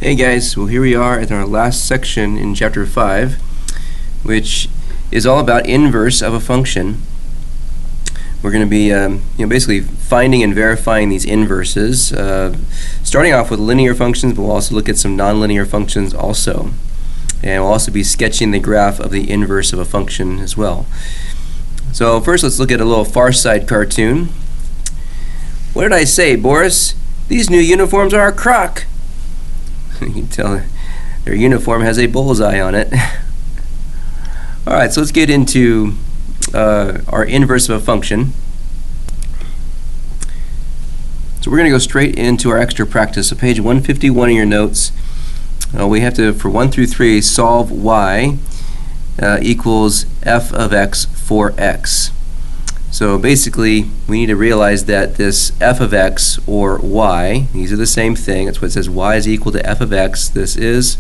Hey guys, well here we are at our last section in chapter 5, which is all about inverse of a function. We're going to be basically finding and verifying these inverses, starting off with linear functions, but we'll also look at some nonlinear functions also. And we'll also be sketching the graph of the inverse of a function as well. So first let's look at a little Far Side cartoon. What did I say, Boris? These new uniforms are a crock. You can tell their uniform has a bullseye on it. Alright, so let's get into our inverse of a function. So we're going to go straight into our extra practice. So page 151 in your notes, we have to, for 1 through 3, solve y equals f of x for x. So basically, we need to realize that this f of x or y, these are the same thing. That's what it says, y is equal to f of x. This is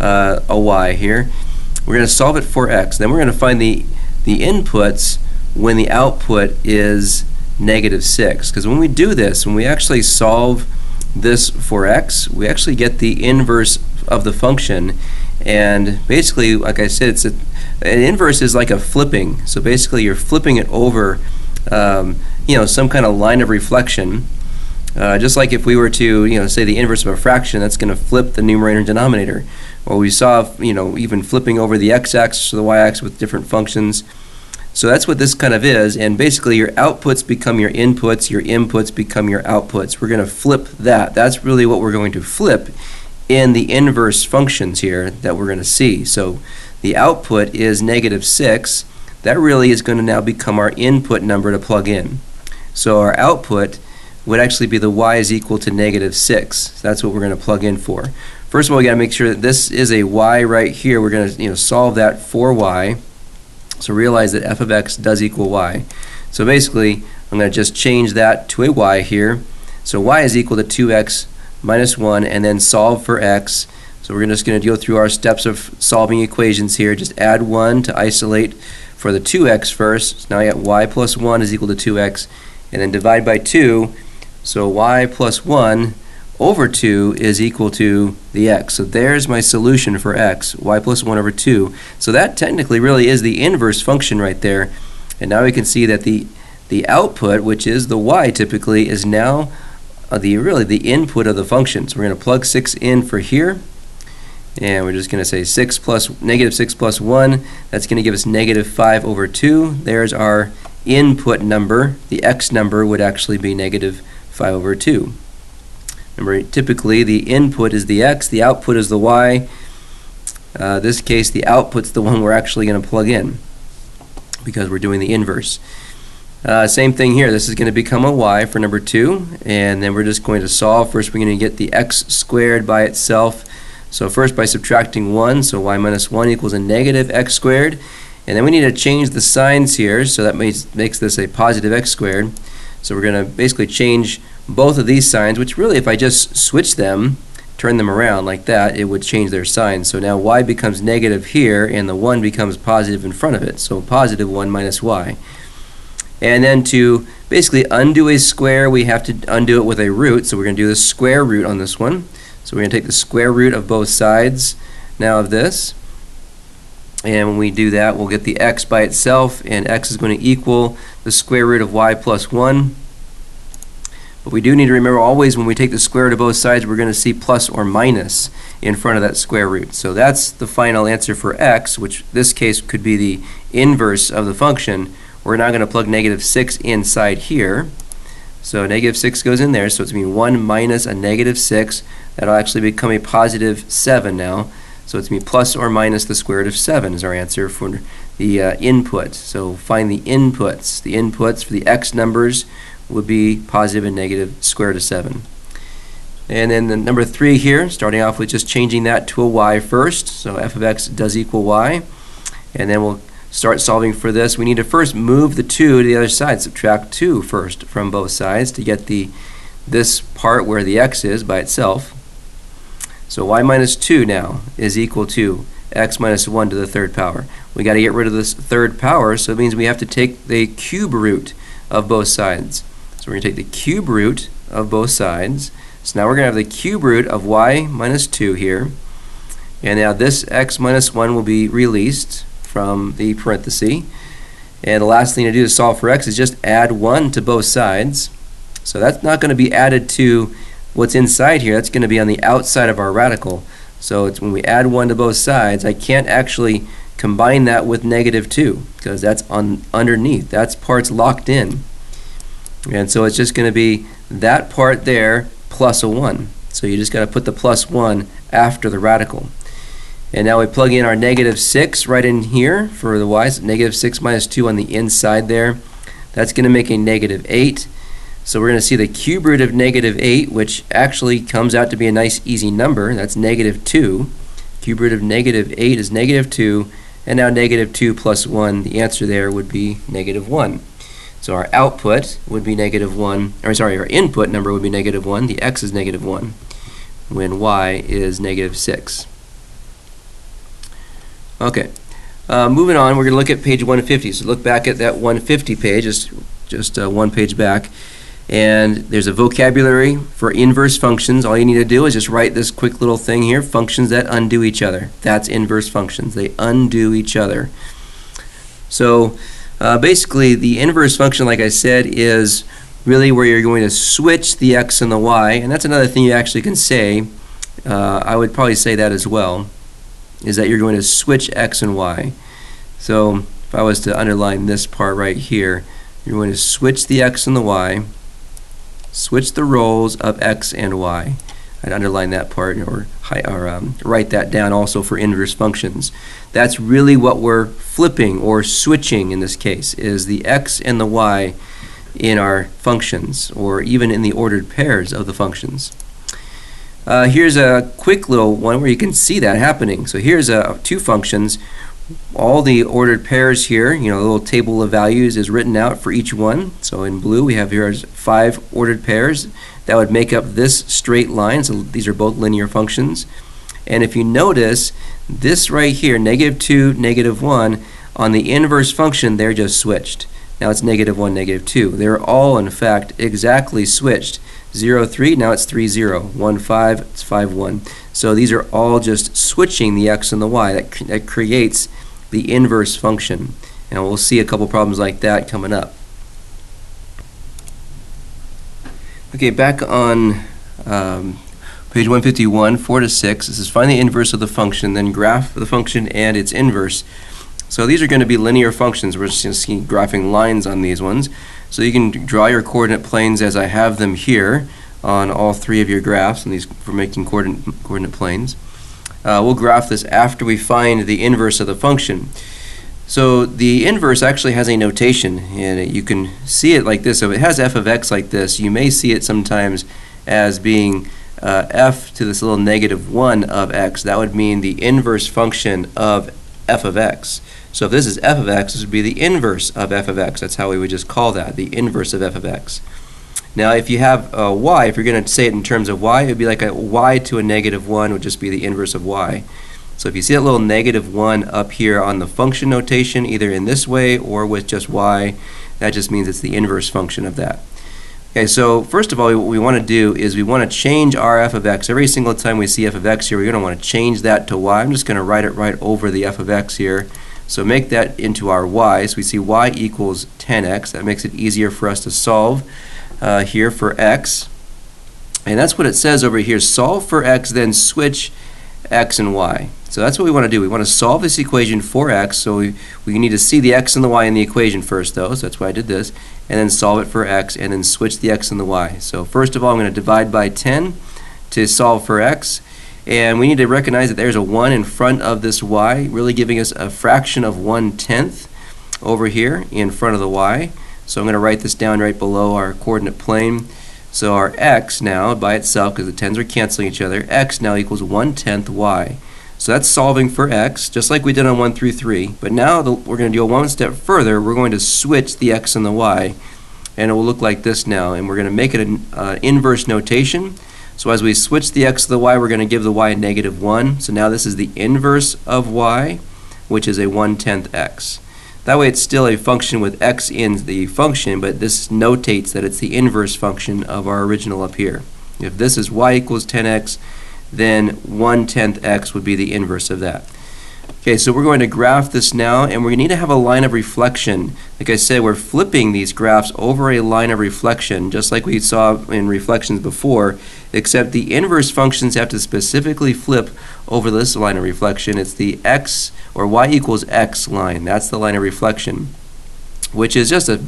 a y here. We're going to solve it for x. Then we're going to find the inputs when the output is -6. Because when we do this, when we actually solve this for x, we actually get the inverse of the function. And basically, like I said, an inverse is like a flipping. So basically, you're flipping it over, some kind of line of reflection. Just like if we were to, say the inverse of a fraction, that's going to flip the numerator and denominator. Or we saw, even flipping over the x-axis or the y-axis with different functions. So that's what this kind of is. And basically, your outputs become your inputs become your outputs. We're going to flip that. That's really what we're going to flip in the inverse functions here that we're going to see. So the output is -6. That really is going to now become our input number to plug in. So our output would actually be the y is equal to -6. That's what we're going to plug in for. First of all, we got to make sure that this is a y right here. We're going to solve that for y. So realize that f of x does equal y. So basically, I'm going to just change that to a y here. So y is equal to 2x minus 1, and then solve for x. So we're just going to go through our steps of solving equations here. Just add 1 to isolate for the 2x first. So now I got y plus 1 is equal to 2x, and then divide by 2. So y plus 1 over 2 is equal to the x. So there's my solution for x, y plus 1 over 2. So that technically really is the inverse function right there. And now we can see that the output, which is the y typically, is now the input of the function. So we're going to plug 6 in for here, and we're just going to say -6 plus 1. That's going to give us -5 over 2. There's our input number. The x number would actually be -5 over 2. Remember, typically the input is the x, the output is the y. This case, the output's the one we're actually going to plug in because we're doing the inverse. Same thing here. This is going to become a y for number 2, and then we're just going to solve. First, we're going to get the x squared by itself. So first, by subtracting 1, so y minus 1 equals a -x squared. And then we need to change the signs here, so that makes this a positive x squared. So we're going to basically change both of these signs, which really, if I just switch them, turn them around like that, it would change their signs. So now y becomes negative here, and the 1 becomes positive in front of it. So positive 1 minus y. And then to basically undo a square, we have to undo it with a root. So we're going to do the square root on this one. So we're going to take the square root of both sides now of this. And when we do that, we'll get the x by itself, and x is going to equal the square root of y plus 1. But we do need to remember always when we take the square root of both sides, we're going to see plus or minus in front of that square root. So that's the final answer for x, which this case could be the inverse of the function. We're now going to plug -6 inside here. So -6 goes in there, so it's going to be 1 minus a -6. That'll actually become a positive 7 now. So it's going to be plus or minus the square root of 7 is our answer for the input. So find the inputs. The inputs for the x numbers would be positive and negative square root of 7. And then the number 3 here, starting off with just changing that to a y first. So f of x does equal y. And then we'll start solving for this. We need to first move the 2 to the other side. Subtract 2 first from both sides to get this part where the x is by itself. So y minus 2 now is equal to x minus 1 to the 3rd power. We got to get rid of this 3rd power, so it means we have to take the cube root of both sides. So we're going to take the cube root of both sides. So now we're going to have the cube root of y minus 2 here. And now this x minus 1 will be released from the parenthesis. And the last thing to do to solve for x is just add 1 to both sides. So that's not going to be added to what's inside here. That's going to be on the outside of our radical. So it's when we add 1 to both sides, I can't actually combine that with negative 2 because that's underneath. That part's locked in. And so it's just going to be that part there plus a 1. So you just got to put the plus 1 after the radical. And now we plug in our negative 6 right in here for the y. So negative 6 minus 2 on the inside there. That's going to make a negative 8. So we're going to see the cube root of negative 8, which actually comes out to be a nice easy number. That's negative 2. Cube root of negative 8 is negative 2. And now negative 2 plus 1, the answer there would be negative 1. So our output would be negative 1, or sorry, our input number would be negative 1. The x is negative 1 when y is negative 6. Okay, moving on, we're going to look at page 150. So look back at that 150 page, just one page back. And there's a vocabulary for inverse functions. All you need to do is just write this quick little thing here, functions that undo each other. That's inverse functions. They undo each other. So basically the inverse function, like I said, is really where you're going to switch the x and the y. And that's another thing you actually can say. I would probably say that as well, is that you're going to switch x and y. So if I was to underline this part right here, you're going to switch the x and the y. Switch the roles of x and y. I'd underline that part or write that down also for inverse functions. That's really what we're flipping or switching in this case, is the x and the y in our functions, or even in the ordered pairs of the functions. Here's a quick little one where you can see that happening. So here's two functions. All the ordered pairs here, the little table of values is written out for each one. So in blue we have here 5 ordered pairs that would make up this straight line. So these are both linear functions. And if you notice, this right here, negative 2, negative 1, on the inverse function they're just switched. Now it's negative 1, negative 2. They're all in fact exactly switched. 0, 3, now it's 3, 0. 1, 5, it's 5, 1. So these are all just switching the x and the y. That creates the inverse function. And we'll see a couple problems like that coming up. Okay, back on page 151, 4 to 6. This is find the inverse of the function, then graph the function and its inverse. So these are going to be linear functions. We're just going to see graphing lines on these ones. So you can draw your coordinate planes as I have them here on all 3 of your graphs, and these for making coordinate planes. We'll graph this after we find the inverse of the function. So the inverse actually has a notation, and you can see it like this. So if it has f of x like this, you may see it sometimes as being f to this little negative 1 of x. That would mean the inverse function of f of x. So if this is f of x, this would be the inverse of f of x. That's how we would just call that, the inverse of f of x. Now if you have y, if you're going to say it in terms of y, it would be like a y to a negative 1 would just be the inverse of y. So if you see that little negative 1 up here on the function notation, either in this way or with just y, that just means it's the inverse function of that. Okay, so first of all, what we want to do is we want to change our f of x. Every single time we see f of x here, we're going to want to change that to y. I'm just going to write it right over the f of x here. So make that into our y. So we see y equals 10x. That makes it easier for us to solve here for x. And that's what it says over here. Solve for x, then switch x and y. So that's what we want to do. We want to solve this equation for x. So we need to see the x and the y in the equation first, though. So that's why I did this. And then solve it for x, and then switch the x and the y. So first of all, I'm going to divide by 10 to solve for x. And we need to recognize that there's a 1 in front of this y, really giving us a fraction of 1/10 over here in front of the y. So I'm going to write this down right below our coordinate plane. So our x now, by itself, because the 10s are canceling each other, x now equals 1/10 y. So that's solving for x, just like we did on 1 through 3. But now we're going to go one step further. We're going to switch the x and the y. And it will look like this now. And we're going to make it an inverse notation. So as we switch the x to the y, we're going to give the y a negative 1. So now this is the inverse of y, which is a 1/10 x. That way it's still a function with x in the function, but this notates that it's the inverse function of our original up here. If this is y equals 10x, then 1/10 x would be the inverse of that. Okay, so we're going to graph this now, and we need to have a line of reflection. Like I said, we're flipping these graphs over a line of reflection, just like we saw in reflections before, except the inverse functions have to specifically flip over this line of reflection. It's the x, or y equals x line. That's the line of reflection, which is just a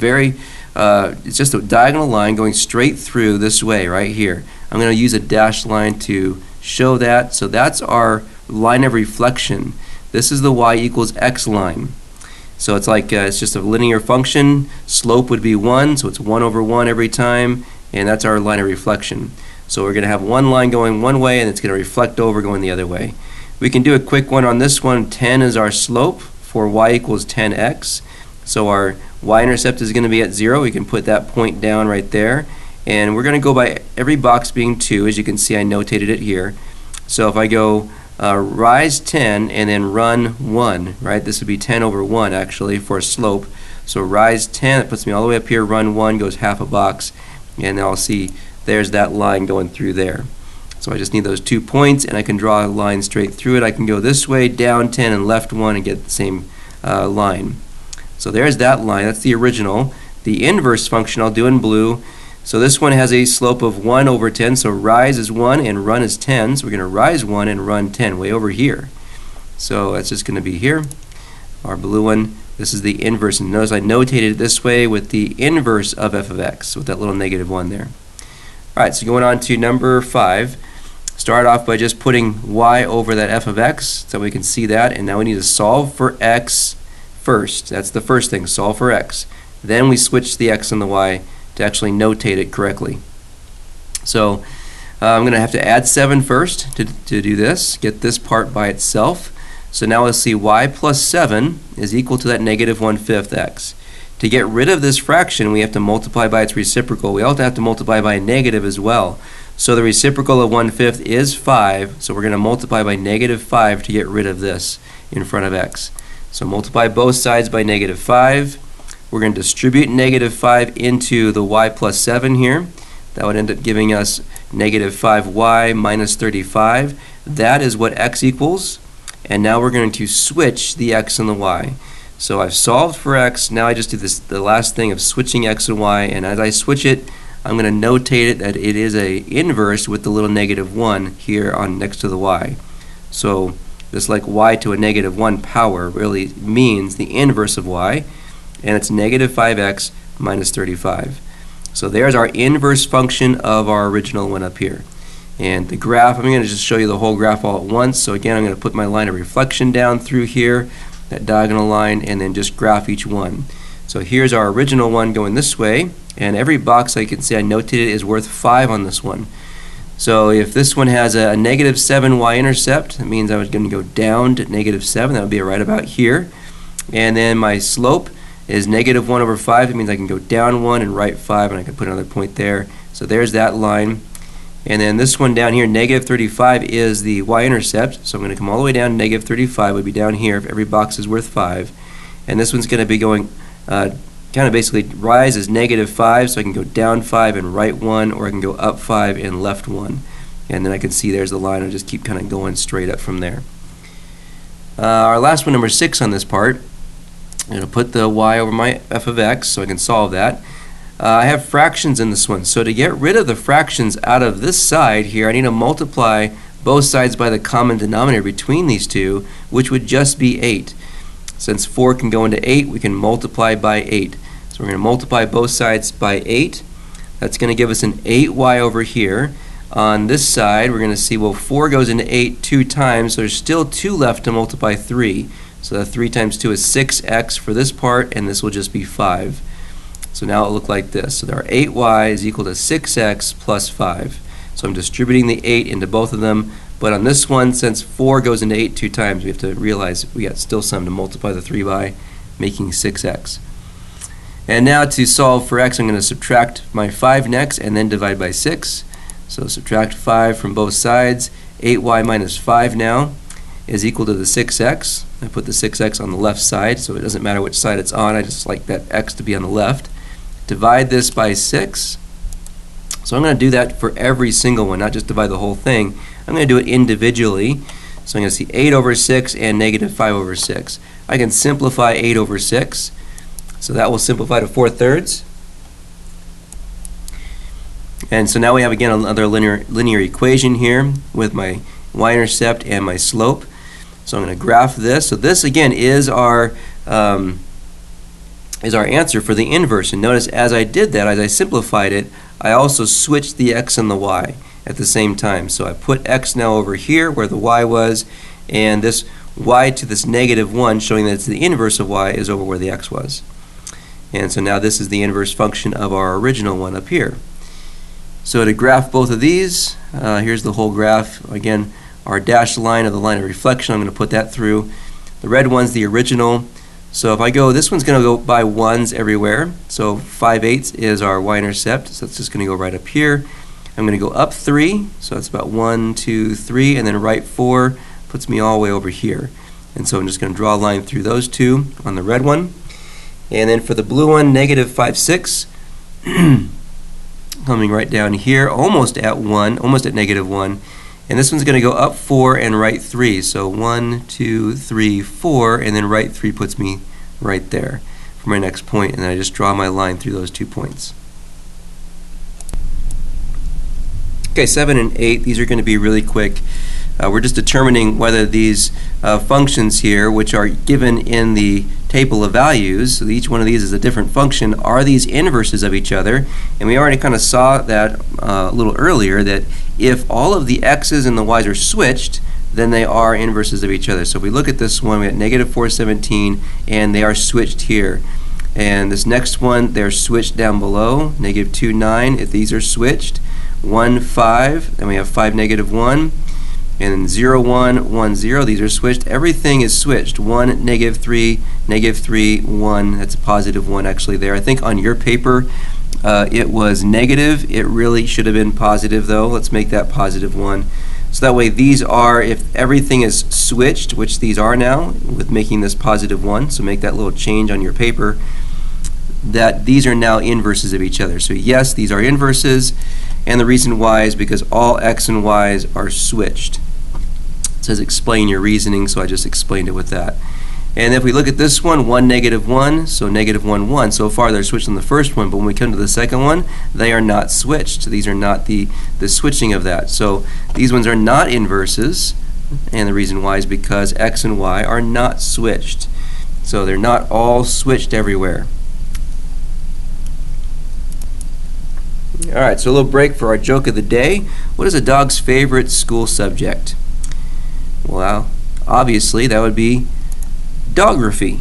it's just a diagonal line going straight through this way right here. I'm going to use a dashed line to show that. So that's our line of reflection. This is the y equals x line. So it's like it's just a linear function. Slope would be 1, so it's 1 over 1 every time, and that's our line of reflection. So we're going to have one line going one way, and it's going to reflect over going the other way. We can do a quick one on this one. 10 is our slope for y equals 10x. So our y-intercept is going to be at 0. We can put that point down right there. And we're going to go by every box being 2. As you can see, I notated it here. So if I go rise 10 and then run 1, right? This would be 10 over 1 actually for a slope. So rise 10, it puts me all the way up here. Run 1 goes half a box, and then I'll see there's that line going through there. So I just need those 2 points, and I can draw a line straight through it. I can go this way, down 10 and left 1, and get the same line. So there's that line. That's the original. The inverse function I'll do in blue. So this one has a slope of 1 over 10, so rise is 1 and run is 10. So we're going to rise 1 and run 10 way over here. So that's just going to be here. Our blue one, this is the inverse. And notice I notated it this way with the inverse of f of x, with that little -1 there. All right, so going on to number 5. Start off by just putting y over that f of x so we can see that. And now we need to solve for x first. That's the first thing, solve for x. Then we switch the x and the y to actually notate it correctly. So I'm going to have to add 7 first to do this, get this part by itself. So now let's see, y plus 7 is equal to that -1/5 x. To get rid of this fraction, we have to multiply by its reciprocal. We also have to multiply by a negative as well. So the reciprocal of 1/5 is 5, so we're going to multiply by -5 to get rid of this in front of x. So multiply both sides by -5. We're going to distribute -5 into the y plus 7 here. That would end up giving us -5y minus 35. That is what x equals. And now we're going to switch the x and the y. So I've solved for x. Now I just do the last thing of switching x and y. And as I switch it, I'm going to notate it that it is a inverse with the little -1 here on next to the y. So just like y to a -1 power really means the inverse of y. And it's -5x minus 35. So there's our inverse function of our original one up here. And the graph, I'm going to just show you the whole graph all at once. So again, I'm going to put my line of reflection down through here, that diagonal line, and then just graph each one. So here's our original one going this way, and every box I can see I notated is worth 5 on this one. So if this one has a -7 y-intercept, that means I was going to go down to -7. That would be right about here. And then my slope is -1 over 5. It means I can go down 1 and right 5, and I can put another point there. So there's that line. And then this one down here, -35, is the y-intercept. So I'm going to come all the way down to -35. Would be down here if every box is worth 5. And this one's going to be going kind of basically rise is -5, so I can go down 5 and right 1, or I can go up 5 and left 1. And then I can see there's the line. I'll just keep kind of going straight up from there. Our last one, number 6 on this part. I'm going to put the y over my f of x so I can solve that. I have fractions in this one. So to get rid of the fractions out of this side here, I need to multiply both sides by the common denominator between these two, which would just be 8. Since 4 can go into 8, we can multiply by 8. So we're going to multiply both sides by 8. That's going to give us an 8y over here. On this side, we're going to see, well, 4 goes into 8 2 times, so there's still 2 left to multiply 3. So that 3 times 2 is 6x for this part, and this will just be 5. So now it'll look like this. So our 8y is equal to 6x plus 5. So I'm distributing the 8 into both of them. But on this one, since 4 goes into 8 2 times, we have to realize we got still some to multiply the 3 by, making 6x. And now to solve for x, I'm going to subtract my 5 next and then divide by 6. So subtract 5 from both sides. 8y minus 5 now is equal to the 6x. I put the 6x on the left side, so it doesn't matter which side it's on. I just like that x to be on the left. Divide this by 6. So I'm going to do that for every single one, not just divide the whole thing. I'm going to do it individually. So I'm going to see 8 over 6 and negative 5 over 6. I can simplify 8 over 6. So that will simplify to 4/3. And so now we have again another linear equation here with my y-intercept and my slope. So I'm going to graph this. So this again is our answer for the inverse. And notice as I did that, as I simplified it, I also switched the x and the y at the same time. So I put x now over here where the y was, and this y to this -1, showing that it's the inverse of y, is over where the x was. And so now this is the inverse function of our original one up here. So to graph both of these, here's the whole graph. Again, our dashed line of the line of reflection, I'm going to put that through. The red one's the original. So if I go, this one's going to go by 1s everywhere. So 5/8 is our y-intercept, so it's just going to go right up here. I'm going to go up 3, so that's about 1, 2, 3, and then right 4 puts me all the way over here. And so I'm just going to draw a line through those two on the red one. And then for the blue one, negative 5, 6, coming right down here, almost at 1, almost at -1. And this one's going to go up 4 and right 3. So 1, 2, 3, 4, and then right 3 puts me right there for my next point. And then I just draw my line through those 2 points. Okay, 7 and 8, these are going to be really quick. We're just determining whether these functions here, which are given in the table of values, so each one of these is a different function, are these inverses of each other. And we already kind of saw that a little earlier, that if all of the x's and the y's are switched, then they are inverses of each other. So if we look at this one, we have negative 417, and they are switched here. And this next one, they're switched down below, negative 2, 9, if these are switched. 1, 5, then we have 5, negative 1. And then 0, 1, 1, 0, these are switched. Everything is switched. 1, negative 3, 1. That's a positive 1 actually there. I think on your paper it was negative. It really should have been positive though. Let's make that positive 1. So that way these are, if everything is switched, which these are now, with making this positive 1, so make that little change on your paper, that these are now inverses of each other. So yes, these are inverses, and the reason why is because all x and y's are switched. It says explain your reasoning, so I just explained it with that. And if we look at this one, 1, negative 1, so negative 1, 1. So far they're switched on the first one, but when we come to the second one, they are not switched. These are not the switching of that. So these ones are not inverses, and the reason why is because x and y are not switched. So they're not all switched everywhere. Alright, so a little break for our joke of the day. What is a dog's favorite school subject? Well, obviously that would be dography.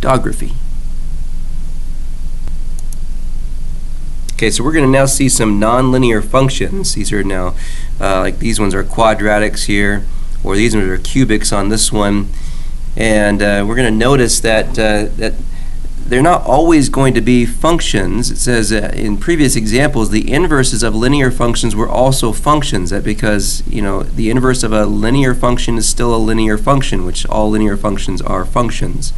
Dography. Okay, so we're going to now see some nonlinear functions. These are now, like these ones are quadratics here, or these ones are cubics on this one. And we're going to notice that they're not always going to be functions. It says in previous examples, the inverses of linear functions were also functions. That because, you know, the inverse of a linear function is still a linear function, which all linear functions are functions.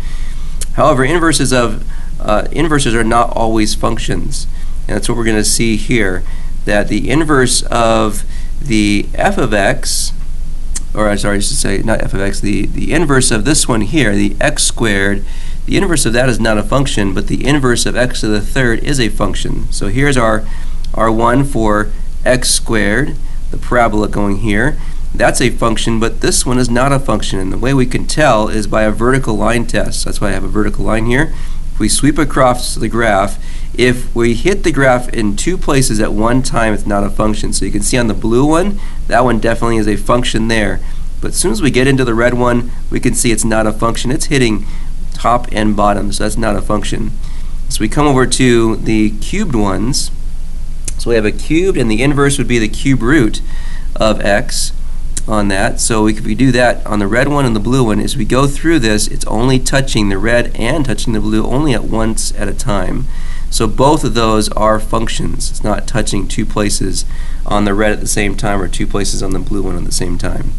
However, inverses are not always functions. And that's what we're going to see here, that the inverse of the f of x, or sorry, I should say not f of x, the inverse of this one here, the x squared, the inverse of that is not a function, but the inverse of x to the third is a function. So here's our one for x squared, the parabola going here. That's a function, but this one is not a function. And the way we can tell is by a vertical line test. That's why I have a vertical line here. If we sweep across the graph, if we hit the graph in 2 places at one time, it's not a function. So you can see on the blue one, that one definitely is a function there. But as soon as we get into the red one, we can see it's not a function. It's hitting top and bottom, so that's not a function. So we come over to the cubed ones. So we have a cubed, and the inverse would be the cube root of x on that. So if we do that on the red one and the blue one, as we go through this, it's only touching the red and touching the blue only at once at a time. So both of those are functions. It's not touching 2 places on the red at the same time or 2 places on the blue one at the same time.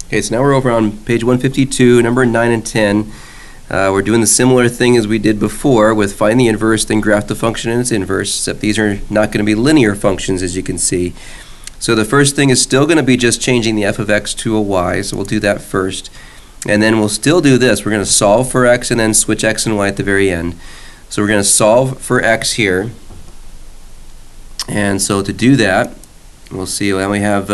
Okay, so now we're over on page 152, number 9 and 10. We're doing the similar thing as we did before with find the inverse, then graph the function in its inverse, except these are not going to be linear functions, as you can see. So the first thing is still going to be just changing the f of x to a y, so we'll do that first. And then we'll still do this. We're going to solve for x and then switch x and y at the very end. So we're going to solve for x here. And so to do that, we'll see, well, we have,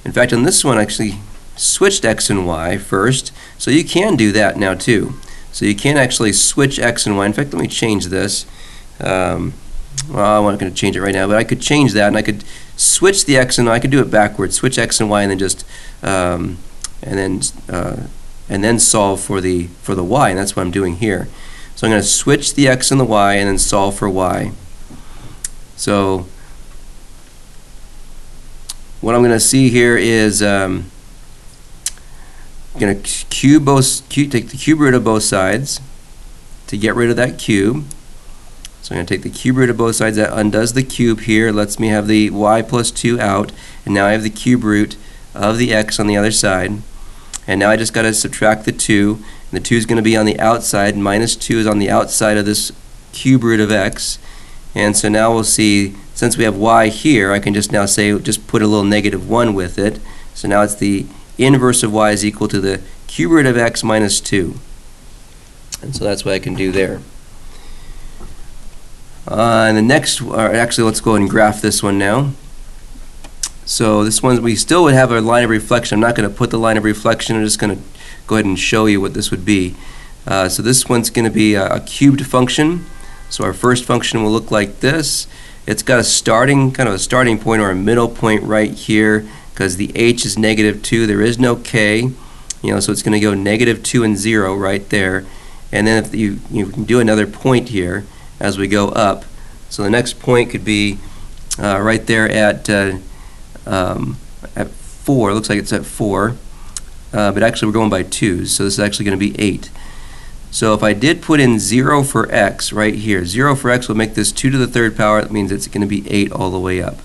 in fact, on this one, actually switched x and y first. So you can do that now too. So you can actually switch x and y. In fact, let me change this. Well, I'm not going to change it right now, but I could change that, and I could switch the x and y. I could do it backwards, switch x and y, and then just and then solve for the y, and that's what I'm doing here. So I'm going to switch the x and the y, and then solve for y. So what I'm going to see here is I'm going to take the cube root of both sides to get rid of that cube. So I'm going to take the cube root of both sides. That undoes the cube here, lets me have the y plus 2 out, and now I have the cube root of the x on the other side. And now I just got to subtract the 2, and the 2 is going to be on the outside, and minus 2 is on the outside of this cube root of x. And so now we'll see, since we have y here, I can just now say, just put a little -1 with it. So now it's the inverse of y is equal to the cube root of x minus 2. And so that's what I can do there. And the next, or actually let's go ahead and graph this one now. So this one, we still would have a line of reflection. I'm not going to put the line of reflection. I'm just going to go ahead and show you what this would be. So this one's going to be a cubed function. So our first function will look like this. It's got a starting, kind of a starting point or a middle point right here, because the h is -2. There is no k, so it's going to go -2 and 0 right there. And then if you can do another point here as we go up. So the next point could be right there at 4. It looks like it's at 4, but actually we're going by 2s, so this is actually going to be 8. So if I did put in 0 for x right here, 0 for x will make this 2 to the 3rd power. That means it's going to be 8 all the way up.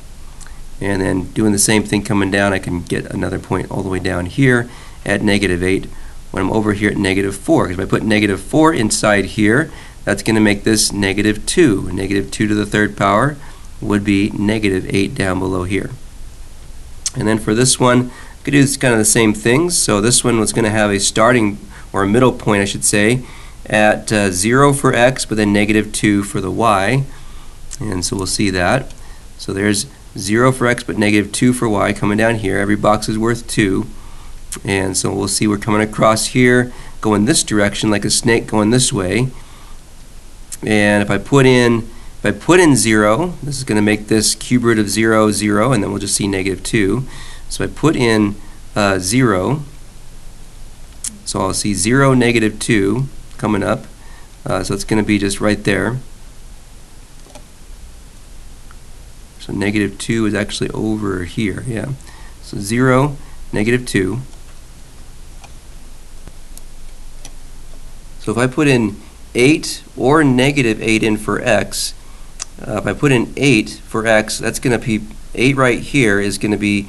And then doing the same thing coming down, I can get another point all the way down here at -8 when I'm over here at -4. Because if I put -4 inside here, that's going to make this -2. -2 to the 3rd power would be -8 down below here. And then for this one, I could do kind of the same things. So this one was going to have a starting, or a middle point I should say, at 0 for x, but then -2 for the y. And so we'll see that. So there's 0 for x, but -2 for y coming down here. Every box is worth 2. And so we'll see we're coming across here, going this direction like a snake going this way. And if I put in 0, this is going to make this cube root of 0, 0, and then we'll just see -2. So I put in 0, so I'll see 0, -2 coming up. So it's going to be just right there. So -2 is actually over here, yeah. So 0, -2. So if I put in 8 or -8 in for x, if I put in 8 for x, that's going to be 8 right here is going to be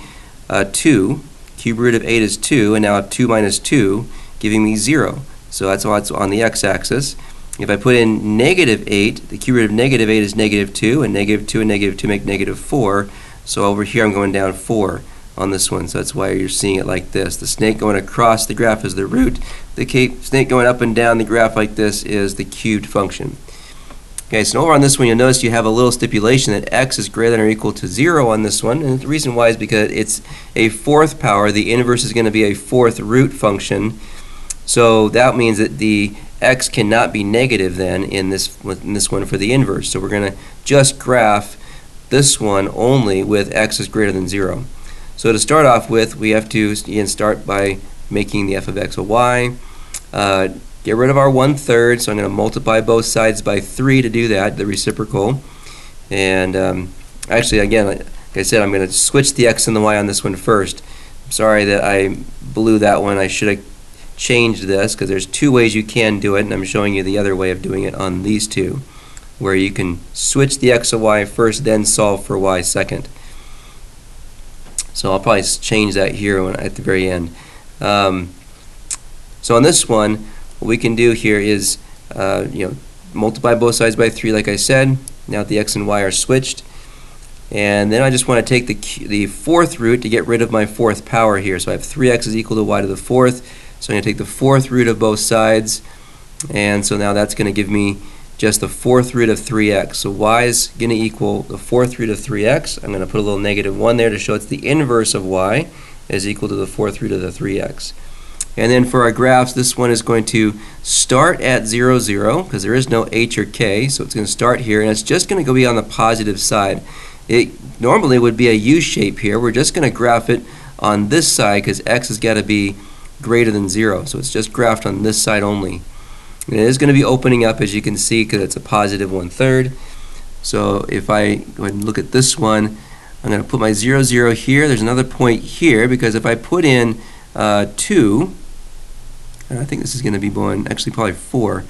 2. Cube root of 8 is 2, and now 2 minus 2 giving me 0. So that's why it's on the x-axis. If I put in -8, the cube root of -8 is -2, and -2 and -2 make -4. So over here I'm going down 4 on this one. So that's why you're seeing it like this. The snake going across the graph is the root. The snake going up and down the graph like this is the cubed function. Okay, so over on this one, you'll notice you have a little stipulation that x is greater than or equal to 0 on this one. And the reason why is because it's a 4th power. The inverse is going to be a 4th root function. So that means that the x cannot be negative then in this one for the inverse. So we're going to just graph this one only with x is greater than 0. So to start off with, we have to start by making the f of x a y. Get rid of our 1/3, so I'm going to multiply both sides by 3 to do that, the reciprocal. And actually, again, like I said, I'm going to switch the x and the y on this one first. I'm sorry that I blew that one. I should have changed this, because there's 2 ways you can do it, and I'm showing you the other way of doing it on these 2, where you can switch the x and y first, then solve for y second. So I'll probably change that here at the very end. So on this one, what we can do here is multiply both sides by 3 like I said. Now the x and y are switched. And then I just want to take the fourth root to get rid of my fourth power here. So I have 3x is equal to y to the fourth. So I'm going to take the fourth root of both sides. And so now that's going to give me just the fourth root of 3x. So y is going to equal the fourth root of 3x. I'm going to put a little -1 there to show it's the inverse of y is equal to the fourth root of the 3x. And then for our graphs, this one is going to start at 0, 0, because there is no h or k, so it's going to start here, and it's just going to be on the positive side. It normally would be a U shape here. We're just going to graph it on this side because x has got to be greater than 0, so it's just graphed on this side only. And it is going to be opening up, as you can see, because it's a positive 1/3. So if I go ahead and look at this one, I'm going to put my 0, 0 here. There's another point here, because if I put in 2, and I think this is going to be going, actually probably 4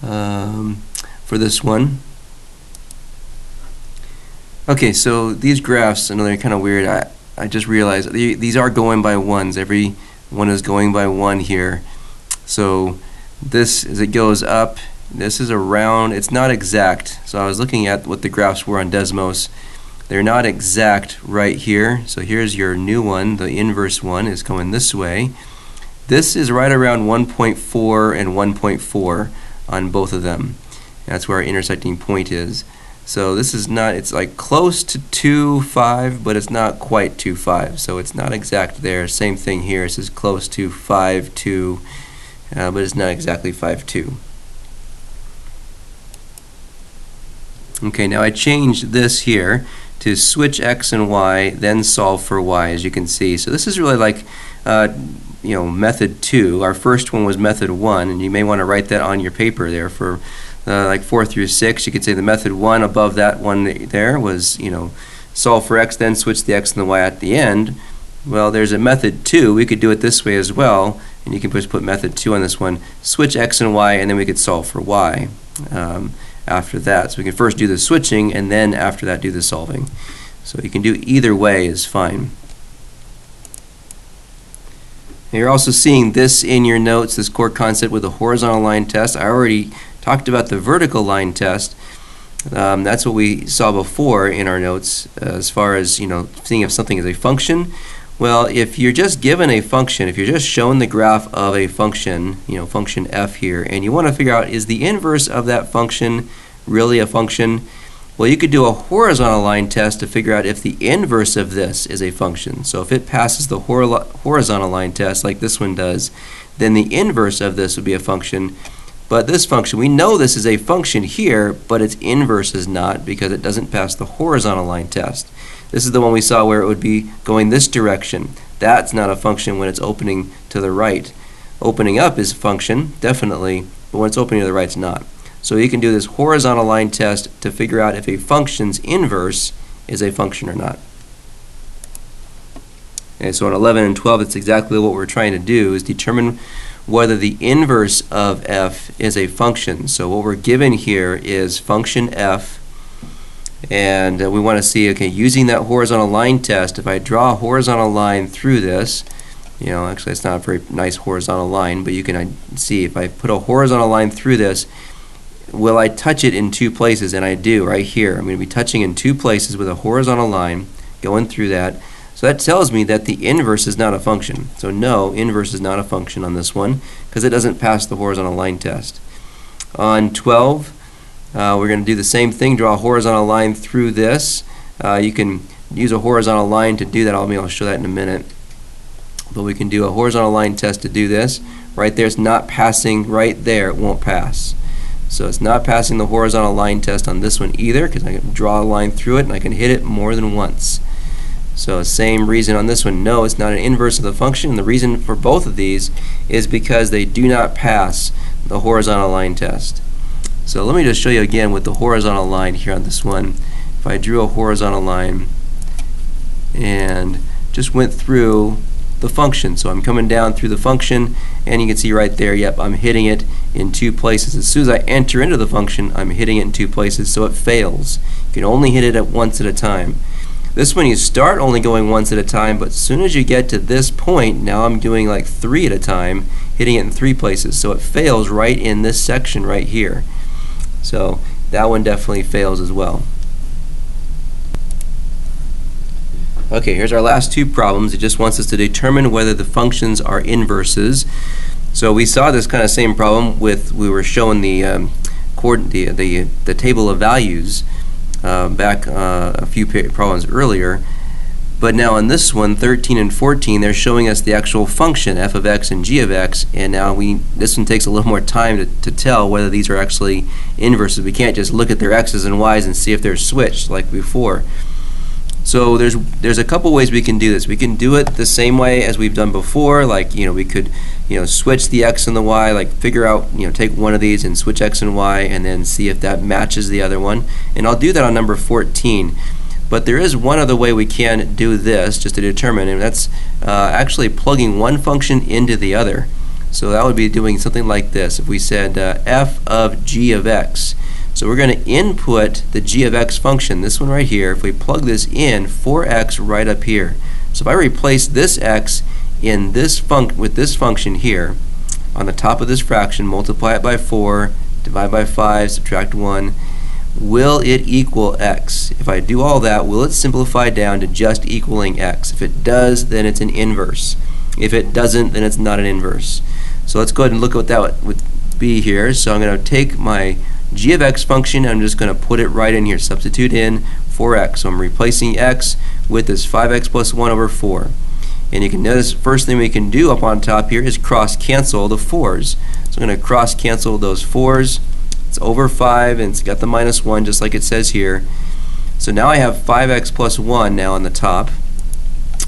for this one. Okay, so these graphs, I know they're kind of weird. I just realized these are going by ones. Every one is going by 1 here. So this, as it goes up, this is around, it's not exact. So I was looking at what the graphs were on Desmos. They're not exact right here. So here's your new one. The inverse one is going this way. This is right around 1.4 and 1.4 on both of them. That's where our intersecting point is. So this is not, it's like close to 2.5, but it's not quite 2.5. So it's not exact there. Same thing here. This is close to 5.2, but it's not exactly 5.2. Okay, now I changed this here to switch x and y, then solve for y, as you can see. So this is really like method 2. Our first one was method 1, and you may want to write that on your paper there for like 4 through 6. You could say the method 1 above that one there was, solve for x, then switch the x and the y at the end. Well, there's a method 2. We could do it this way as well, and you can just put method 2 on this one. Switch x and y, and then we could solve for y after that. So we can first do the switching, and then after that do the solving. So you can do either way is fine. And you're also seeing this in your notes, this core concept with the horizontal line test. I already talked about the vertical line test. That's what we saw before in our notes as far as seeing if something is a function. Well, if you're just given a function, if you're just shown the graph of a function, function f here, and you want to figure out is the inverse of that function really a function, well, you could do a horizontal line test to figure out if the inverse of this is a function. So if it passes the horizontal line test like this one does, then the inverse of this would be a function. But this function, we know this is a function here, but its inverse is not because it doesn't pass the horizontal line test. This is the one we saw where it would be going this direction. That's not a function when it's opening to the right. Opening up is a function, definitely, but when it's opening to the right, it's not. So you can do this horizontal line test to figure out if a function's inverse is a function or not. Okay, so in 11 and 12, that's exactly what we're trying to do, is determine whether the inverse of f is a function. So what we're given here is function f, and we want to see, okay, using that horizontal line test, if I draw a horizontal line through this, actually it's not a very nice horizontal line, but you can see if I put a horizontal line through this, will I touch it in 2 places? And I do right here. I'm going to be touching in 2 places with a horizontal line going through that. So that tells me that the inverse is not a function. So no, inverse is not a function on this one because it doesn't pass the horizontal line test. On 12, we're going to do the same thing, draw a horizontal line through this. You can use a horizontal line to do that. I'll show that in a minute. But we can do a horizontal line test to do this. Right there, it's not passing right there. It won't pass. So it's not passing the horizontal line test on this one either because I can draw a line through it and I can hit it more than once. So same reason on this one. No, it's not an inverse of the function. And the reason for both of these is because they do not pass the horizontal line test. So let me just show you again with the horizontal line here on this one. If I drew a horizontal line and just went through the function. So I'm coming down through the function, and you can see right there, yep, I'm hitting it in 2 places. As soon as I enter into the function, I'm hitting it in 2 places, so it fails. You can only hit it at once at a time. This one you start only going once at a time, but as soon as you get to this point, now I'm doing like 3 at a time, hitting it in 3 places. So it fails right in this section right here. So that one definitely fails as well. Okay, here's our last 2 problems. It just wants us to determine whether the functions are inverses. So we saw this kind of same problem with, we were showing the table of values back a few problems earlier. But now in this one, 13 and 14, they're showing us the actual function, f of x and g of x, and now this one takes a little more time to tell whether these are actually inverses. We can't just look at their x's and y's and see if they're switched like before. So there's a couple ways we can do this. We can do it the same way as we've done before, like we could switch the x and the y, like figure out, take one of these and switch x and y and then see if that matches the other one. And I'll do that on number 14. But there is one other way we can do this just to determine, and that's actually plugging one function into the other. So that would be doing something like this. If we said f of g of x, so we're going to input the g of x function, this one right here. If we plug this in, 4x right up here. So if I replace this x in this with this function here, on the top of this fraction, multiply it by 4, divide by 5, subtract 1, will it equal x? If I do all that, will it simplify down to just equaling x? If it does, then it's an inverse. If it doesn't, then it's not an inverse. So let's go ahead and look at what that would be here. So I'm going to take my g of x function, and I'm just going to put it right in here, substitute in 4x. So I'm replacing x with this 5x plus 1 over 4. And you can notice first thing we can do up on top here is cross cancel the 4's. So I'm going to cross cancel those 4's. It's over 5 and it's got the minus 1 just like it says here. So now I have 5x plus 1 now on the top.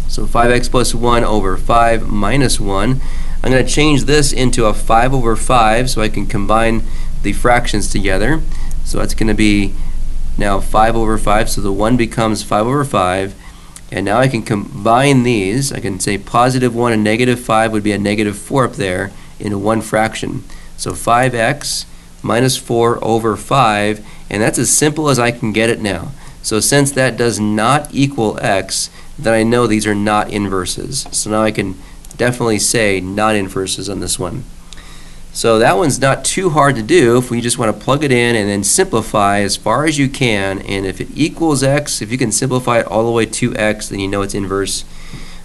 So 5x plus 1 over 5 minus 1. I'm going to change this into a 5 over 5 so I can combine the fractions together. So that's going to be now 5 over 5. So the 1 becomes 5 over 5. And now I can combine these. I can say positive 1 and negative 5 would be a negative 4 up there into one fraction. So 5x minus 4 over 5, and that's as simple as I can get it now. So since that does not equal x, then I know these are not inverses. So now I can definitely say not inverses on this one. So that one's not too hard to do if we just want to plug it in and then simplify as far as you can, and if it equals x, if you can simplify it all the way to x, then you know it's inverse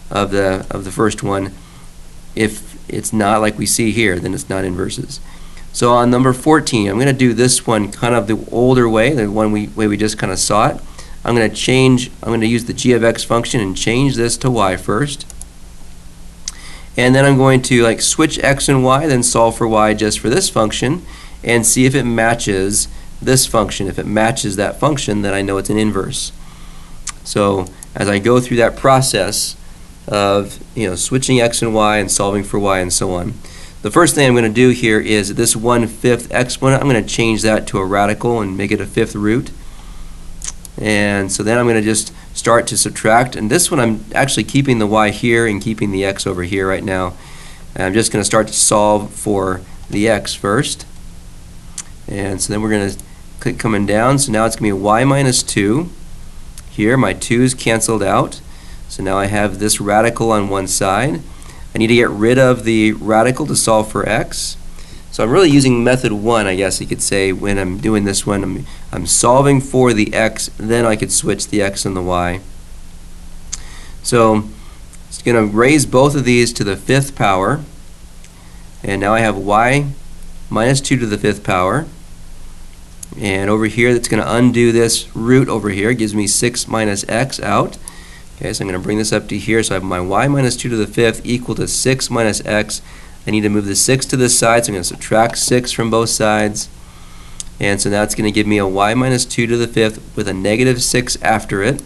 of the first one. If it's not like we see here, then it's not inverses. So on number 14, I'm going to do this one kind of the older way, the way we just kind of saw it. I'm going to use the g of x function and change this to y first. And then I'm going to switch x and y, then solve for y just for this function, and see if it matches this function. If it matches that function, then I know it's an inverse. So as I go through that process of switching x and y and solving for y and so on, the first thing I'm going to do here is this 1/5 exponent, I'm going to change that to a radical and make it a 5th root. And so then I'm going to just start to subtract. And this one I'm actually keeping the y here and keeping the x over here right now. And I'm just going to start to solve for the x first. And so then we're going to click coming down. So now it's going to be y minus 2. Here my 2's canceled out. So now I have this radical on one side. I need to get rid of the radical to solve for x. So I'm really using method 1, I guess you could say, when I'm doing this one. I'm solving for the x, then I could switch the x and the y. So it's going to raise both of these to the 5th power. And now I have y minus 2 to the 5th power. And over here, that's going to undo this root over here. It gives me 6 minus x out. Okay, so I'm going to bring this up to here. So I have my y minus 2 to the 5th equal to 6 minus x. I need to move the 6 to this side, so I'm going to subtract 6 from both sides. And so now it's going to give me a y minus 2 to the 5th with a negative 6 after it.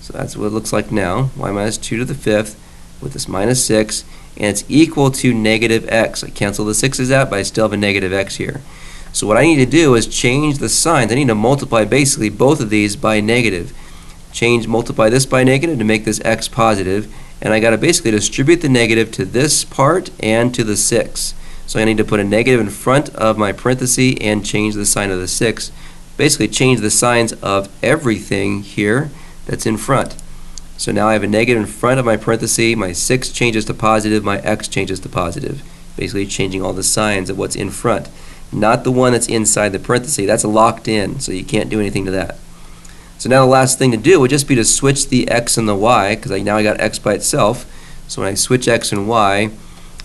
So that's what it looks like now, y minus 2 to the 5th with this minus 6. And it's equal to negative x. I cancel the 6's out, but I still have a negative x here. So what I need to do is change the signs. I need to multiply basically both of these by negative. Multiply this by negative to make this x positive, and I got to basically distribute the negative to this part and to the 6. So I need to put a negative in front of my parenthesis and change the sign of the 6. Basically change the signs of everything here that's in front. So now I have a negative in front of my parenthesis, my 6 changes to positive, my x changes to positive. basically changing all the signs of what's in front, not the one that's inside the parenthesis. That's locked in, so you can't do anything to that. So now the last thing to do would just be to switch the x and the y, because now I got x by itself. So when I switch x and y,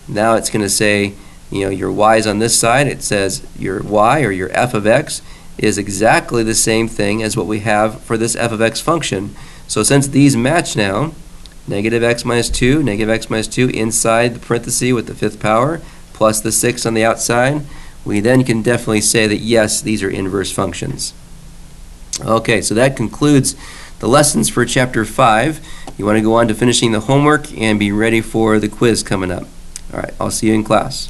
now it's going to say, your y is on this side. It says your y, or your f of x, is exactly the same thing as what we have for this f of x function. So since these match now, negative x minus 2, negative x minus 2 inside the parenthesis with the 5th power, plus the 6 on the outside, we then can definitely say that yes, these are inverse functions. Okay, so that concludes the lessons for Chapter 5. You want to go on to finishing the homework and be ready for the quiz coming up. All right, I'll see you in class.